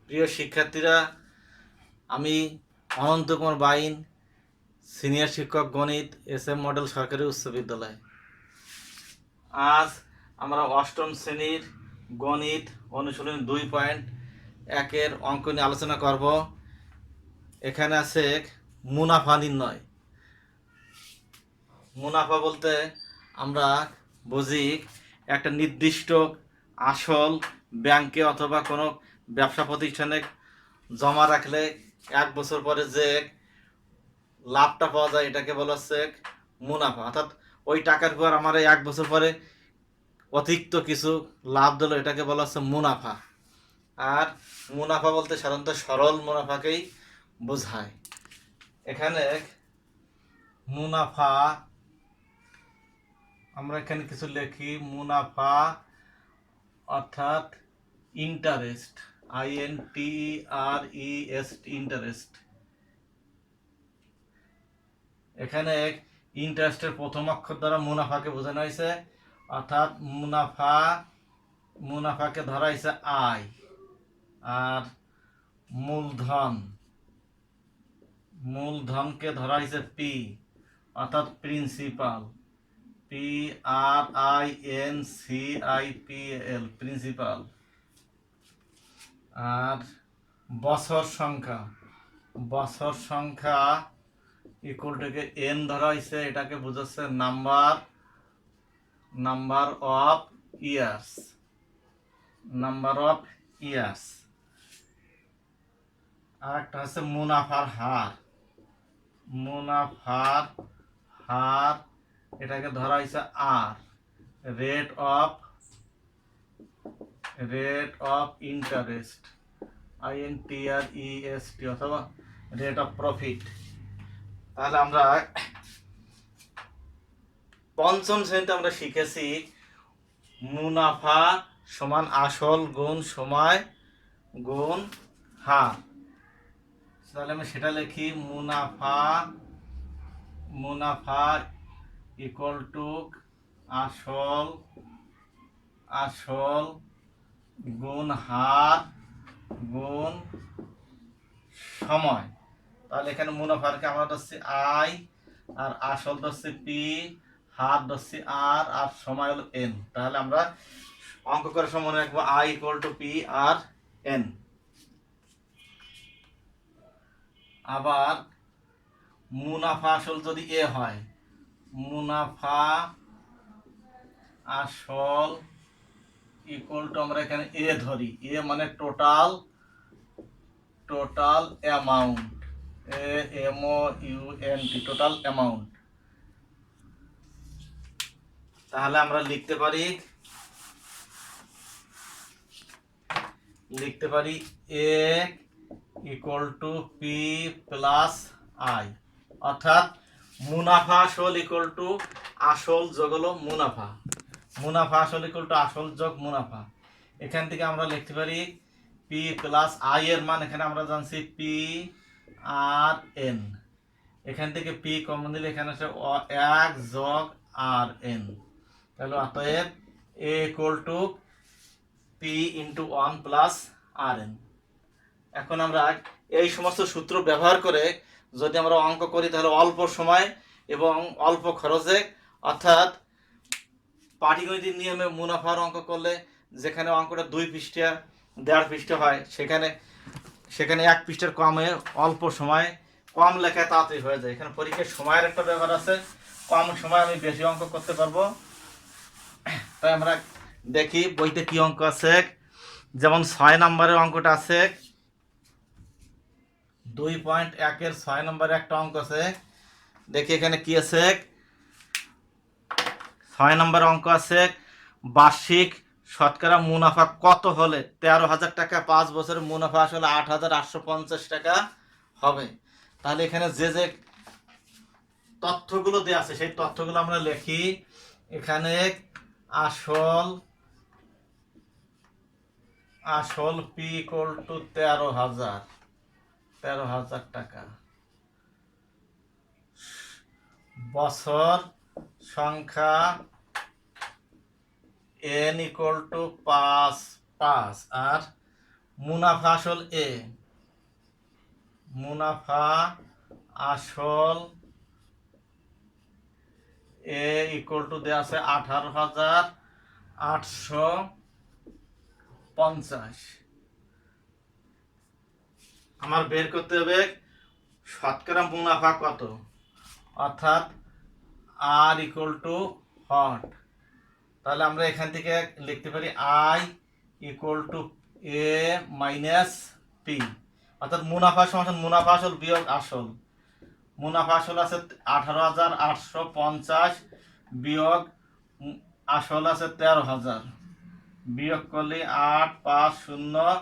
প্রিয় শিক্ষার্থীরা, আমি অনন্ত কুমার বাইন, সিনিয়র শিক্ষক গণিত, SM মডেল সরকারি উচ্চ বিদ্যালয়। আজ আমরা অষ্টম শ্রেণীর গণিত অনুশীলনী 2.1 অঙ্ক নিয়ে আলোচনা করব। এখানে আছে মুনাফা নির্ণয়। মুনাফা বলতে আমরা বুঝি একটা নির্দিষ্ট আসল ব্যাংকে অথবা কোনো ব্যবসা প্রতিষ্ঠানে জমা রাখলে 1 বছর পরে যে লাভটা পাওয়া যায় এটাকে বলা হচ্ছে মুনাফা। অর্থাৎ ওই টাকার পর আমার 1 বছর পরে অতিরিক্ত কিছু লাভ দিল, এটাকে বলা হচ্ছে মুনাফা। আর মুনাফা বলতে সাধারণত সরল মুনাফাকেই বোঝায়। এখানে মুনাফা আমরা এখানে কিছু লিখি। মুনাফা অর্থাৎ ইন্টারেস্ট, INTEREST, ইন্টারেস্ট। এখানে ইন্টারেস্টের প্রথম অক্ষর দ্বারা মুনাফাকে বোঝানো হয়েছে, অর্থাৎ মুনাফাকে ধরা হয়েছে আই। আর মূলধনকে ধরা হয়েছে পি, অর্থাৎ প্রিন্সিপাল, PRINCIPAL, প্রিন্সিপাল। আর বছর সংখ্যা ইকুয়াল টু এন ধরা হয়েছে, এটাকে বোঝাচ্ছে নাম্বার অফ ইয়ার্স। আর একটা হচ্ছে মুনাফার হার, এটাকে ধরা হয়েছে আর। রেট অফ ইন্টারেস্ট, INTREST, অথবা রেট অফ প্রফিট। তাহলে আমরা পঞ্চম শ্রেণীতে আমরা শিখেছি মুনাফা সমান আসল গুণ সময় গুণ হার। তাহলে আমি সেটা লিখি। মুনাফা ইকুয়াল টু আসল গুণ হার গুণ সময়। তাহলে এখানে মুনাফারকে আমরা ধরছি আই, আর আসল ধরছি পি, হার ধরছি আর সময় হলো এন। তাহলে আমরা অঙ্ক করে সময় মনে রাখবো I equal to P R N. আবার মুনাফা আসল যদি এ হয়, মুনাফা আসল ইকুয়াল টু আমরা এখানে এ ধরি। এ মানে total amount, AMOUNT, total amount. তাহলে আমরা লিখতে পারি A equal to P plus I, অর্থাৎ মুনাফা আসল ইকুয়াল টু আসল যোগ হলো মুনাফা আসল ইকুয়াল টু আসল যোগ মুনাফা। এখান থেকে আমরা লিখতে পারি পি প্লাস আই এর মান এখানে আমরা জানছি পি আর এন। এখান থেকে পি কমন দিলে এখানে আছে 1 যোগ আর এন। তাহলে অতএব A equal to P into 1 plus R N. এখন আমরা এই সমস্ত সূত্র ব্যবহার করে যদি আমরা অঙ্ক করি তাহলে অল্প সময় এবং অল্প খরচে, অর্থাৎ পাটিগণিতের নিয়মে মুনাফার অঙ্ক করলে যেখানে অঙ্কটা 2 পৃষ্ঠা 1.5 পৃষ্ঠা হয়, সেখানে 1 পৃষ্ঠার কমে অল্প সময় কম লেখায় তাড়াতাড়ি হয়ে যায়। এখানে পরীক্ষার সময়ের একটা ব্যাপার আছে, কম সময় আমি বেশি অঙ্ক করতে পারবো। তাই আমরা দেখি বইতে কি অঙ্ক আছে। যেমন 6 নম্বরের অঙ্কটা আছে, 2.1 6 নম্বরে একটা অঙ্ক আছে। দেখি এখানে কি আছে। 6 নম্বর অঙ্ক আছে, বার্ষিক শতকরা মুনাফা কত হলে 13,000 টাকা 5 বছরের মুনাফা আসলে 8,850 টাকা হবে। তাহলে এখানে যে তথ্যগুলো দেওয়া আছে সেই তথ্যগুলো আমরা লিখি। এখানে আসল পি ইকুয়াল টু 13,000 টাকা। বছর সংখ্যা n ইকুয়াল টু 5 আর মুনাফা আসল এ, মুনাফা আসল এ ইকুয়াল টু দেওয়া আছে 18,850। আমার বের করতে হবে শতকরা মুনাফা কত, অর্থাৎ আর ইকুয়াল টু হট। তাহলে আমরা এখান থেকে লিখতে পারি I equal two A minus P, অর্থাৎ মুনাফা সমান মুনাফা আসল বিয়োগ আসল। মুনাফা আসল আছে 18,850 বিয়োগ আসল আছে 13,000, বিয়োগ করলে 8 5 0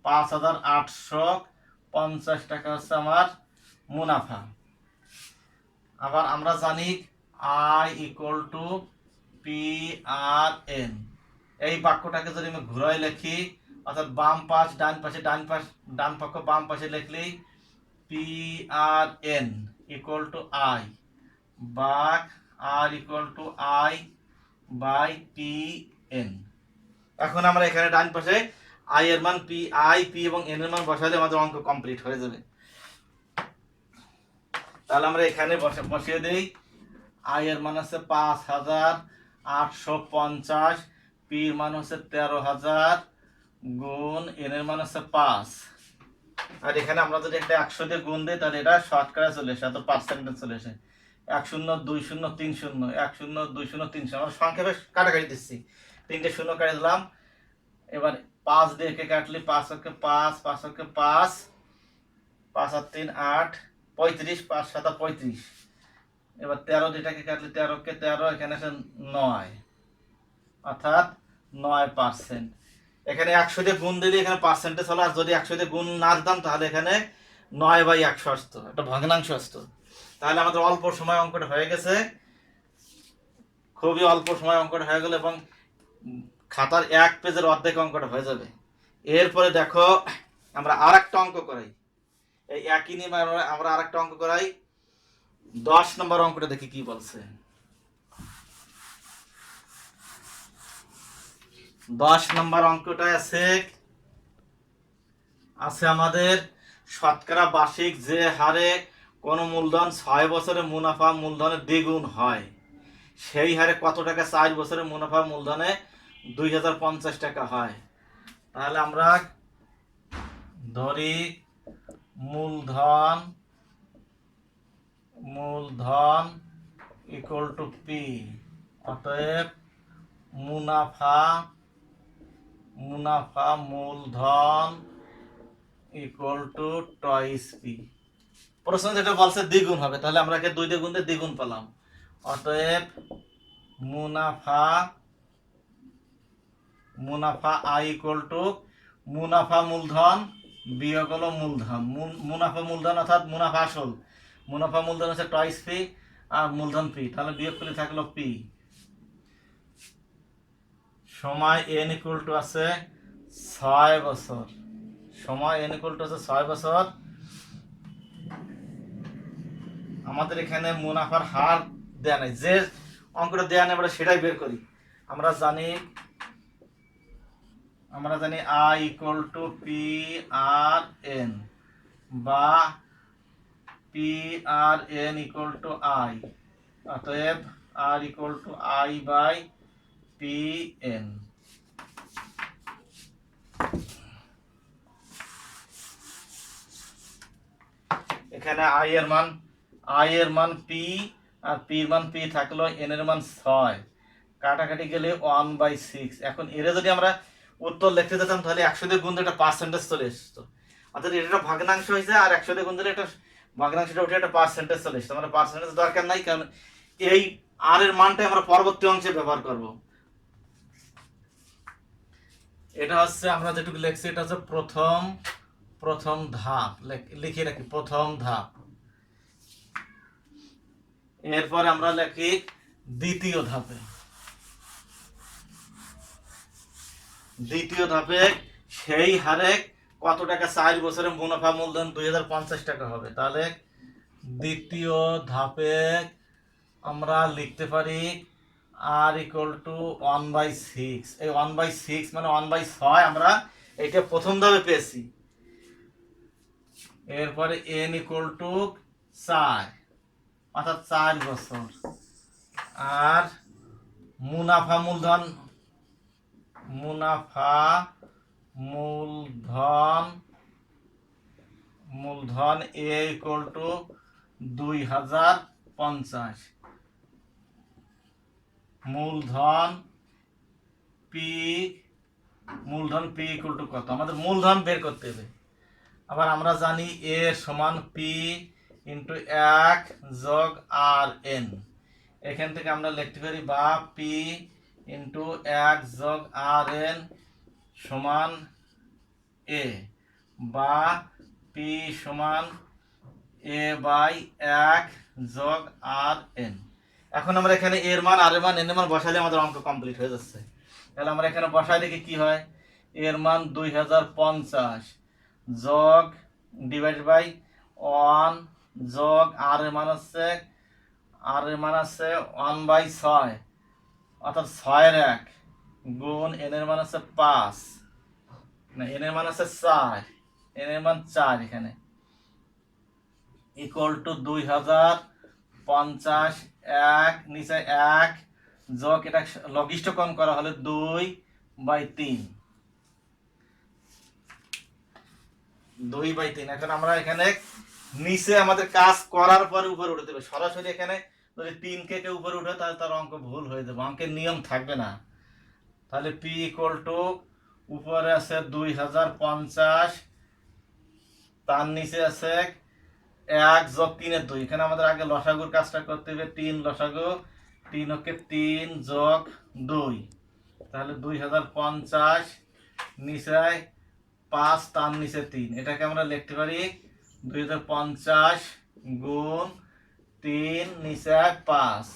5,850 টাকা হচ্ছে আমার মুনাফা। আবার আমরা জানি I equal to P R N. এই বাক্যটাকে যদি আমি ঘুরাই লিখি, অর্থাৎ বাম পাশ ডান পাশে, ডান পক্ষ বাম পাশে লিখলেই P R N equal to I, বা R equal to I by P N. এখন আমরা এখানে ডান পাশে আই এর মান পি, আই পি এবং এন এর মান বসালে আমাদের অঙ্ক কমপ্লিট হয়ে যাবে। তাহলে আমরা এখানে বসিয়ে দেই। আই এর মান আছে 5,850, পি এর মান হচ্ছে 13,000 গুণ এন এর মান হচ্ছে 5। আর এখানে আমরা যদি একটা 100 দিয়ে গুণ দিই তাহলে এটা শতকরা চলে আসে, অত পার্সেন্টেজ চলে আসে। 102030, 102030, আমরা সংক্ষেপে কাটাকাটি দিচ্ছি, 3টে শূন্য কাটে দিলাম। এবার 5 দিয়ে একে কাটলে 5 × 5, 5 × 5, 5 আর 3 8, 35, 5 7 35। এবার 13 যেটাকে কাটলে 13 কে 13, এখানে আছে 9, অর্থাৎ 9%। এখানে 100 দিয়ে গুণ দিলে এখানে পার্সেন্টেজ হলো, আর যদি 100 দিয়ে গুণ না দিতাম তাহলে এখানে 9/100 আসতো, একটা ভগ্নাংশ আসতো। তাহলে আমাদের অল্প সময় অঙ্কটা হয়ে গেছে, খুবই অল্প সময় অঙ্কটা হয়ে গেল, এবং খাতার 1 পেজের অর্ধেক অঙ্কটা হয়ে যাবে। এরপরে দেখো আমরা আর একটা অঙ্ক করাই, এই একই নিয়ে আমরা আর একটা অঙ্ক করাই। 10 নম্বর অঙ্কটা দেখি কি বলছে। 10 নম্বর অঙ্কটা আছে আমাদের শতকরা বার্ষিক যে হারে কোন মূলধন 6 বছরে মুনাফা মূলধনের দ্বিগুণ হয়, সেই হারে কত টাকা 4 বছরে মুনাফা মূলধনে 2050 টাকা হয়। তাহলে আমরা ধরি মূলধন ইকুয়াল টু পি, অতএব মুনাফা মূলধন ইকুয়াল টু টয়েস পি। প্রশ্ন যেটা বলছে দ্বিগুণ হবে, তাহলে আমরা 2 দিয়ে গুণ দিয়ে দ্বিগুণ পেলাম। অতএব মুনাফা আই ইকুয়াল টু মুনাফা মূলধন বিয়োগ হলো মূলধন, মুনাফা মূলধন অর্থাৎ মুনাফা আসল, মুনাফা মূলধন হচ্ছে টয়েস পি আর মূলধন পি, তাহলে বিয়োগ করলে থাকলো পি। সময় এন ইকুয়াল টু আছে 6 বছর, সময় এন ইকুয়াল টু আছে 6 বছর। আমাদের এখানে মুনাফার হার দেয়া নাই, যে অঙ্কটা দেয়া নেই আমরা সেটাই বের করি। আমরা জানি I equal to P R N, বা P R N equal to I, অতএব R equal to I by P N. এখানে আই এর মান পি আর পি এর মান পি থাকলো, এন এর মান 6, কাটাকাটি গেলে 1/6। এখন এর যদি আমরা উত্তর লিখতে যেতাম তাহলে 100 দিয়ে গুণ দিলে একটা পার্সেন্টেজ চলে আসতো, অর্থাৎ এটা একটা ভগ্নাংশ হয়েছে, আর 100 দিয়ে গুণ দিলে একটা ভগ্নাংশটা উঠে একটা পার্সেন্টেজ চলে আসতো। আমরা পার্সেন্টেজ দরকার নাই, কারণ এই আর এর মানটাই আমরা পরবর্তী অংশে ব্যবহার করব। এটা হচ্ছে আমরা যেটুকু লিখছি এটা হচ্ছে প্রথম ধাপ, লিখে রাখি প্রথম ধাপ। এরপরে আমরা লিখি দ্বিতীয় ধাপে সেই হারে কত টাকা 4 বছরে মুনাফা মূলধন 2050 টাকা হবে। তাহলে দ্বিতীয় ধাপে আমরা লিখতে পারি আর ইকুয়াল টু 1/6। এই 1/6 মানে 1/6 আমরা এইটা প্রথম ধাপে পেয়েছি। এরপরে n ইকুয়াল টু 4, অর্থাৎ 4 বছর। আর মুনাফা মূলধন a ইকুয়াল টু 2050। মূলধন p ইকুয়াল টু কত? আমাদের মূলধন বের করতে হবে। আবার আমরা জানি a সমান p ইন্টু 1 যোগ আর n। এখান থেকে আমরা লিখতে পারি বা p ইন্টু 1 যোগ আর n সমান a, বা p সমান a বাই 1 যোগ আর n। এখন আমরা এখানে এর মান, আর এর মান, n এর মান বসালে আমাদের অঙ্ক কমপ্লিট হয়ে যাচ্ছে। তাহলে আমরা এখানে বসাই দেখি কি হয়। এর মান 2050 যোগ ডিভাইড বাই 1 যোগ আর এর মান আছে 1/6, অর্থাৎ 6 এর 1 গুণ n এর মান আছে 5, না n এর মান আছে 4, n এর মান 4 এখানে, ইকুয়াল টু 2050 1 নিচে 1 যোগ এটা লঘিষ্ঠকরণ করা হলে 2/3। এখন আমরা এখানে নিচে আমাদের কাজ করার পরে উপরে উঠে দেবে। সরাসরি এখানে যদি 3 কে কেউ উপরে উঠে তাহলে তার অঙ্ক ভুল হয়ে যাবে, অঙ্কের নিয়ম থাকবে না। তাহলে p ইকুয়াল টু উপরে আছে 2050, তার নিচে আছে 1 যোগ 3 এর 2। এখানে আমাদের আগে লসাগুর কাজটা করতে হবে। 3 লসাগু, 3 ওকে 3 যোগ 2, তাহলে 2050 নিচে 5, তার নিচে 3। এটাকে আমরা লিখতে পারি 2050 গুণ 3 নিচে 5।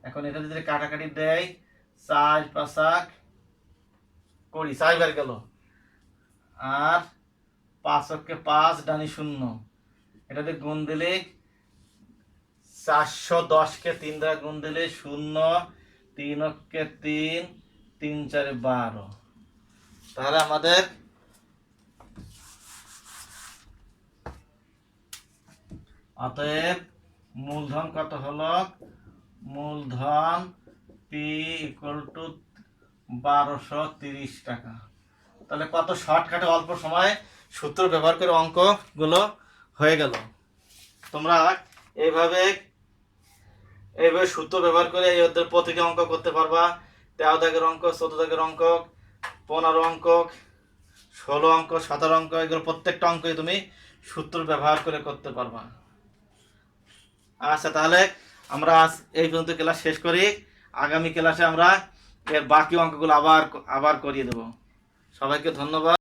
এখন এটা যদি কাটাকাটি দেয় 4 5 20, 4 বার গেল, আর 5 ওকে 5 ডানি 0। এটাতে গুণ দিলে 410 কে 3 দ্বারা গুণ দিলে 0, 3 ওকে 3, 3 4 12। তাহলে আমাদের অতএব মূলধন কত হলো? মূলধন p ইকুয়াল টু 1230 টাকা। তাহলে কত শর্টকাটে অল্প সময়ে সূত্র ব্যবহার করে অঙ্কগুলো হয়ে গেল। তোমরা এইভাবে সূত্র ব্যবহার করে এই অধ্যায়ের প্রতিটি অঙ্ক করতে পারবা। 13 দাগের অঙ্ক, 14 দাগের অঙ্ক, 15 অঙ্ক, 16 অঙ্ক, 17 অঙ্ক, এগুলো প্রত্যেকটা অঙ্কই তুমি সূত্র ব্যবহার করে করতে পারবা। আচ্ছা, তাহলে আমরা আজ এই পর্যন্ত ক্লাস শেষ করি। আগামী ক্লাসে আমরা এর বাকি অঙ্কগুলো আবার করিয়ে দেব। সবাইকে ধন্যবাদ।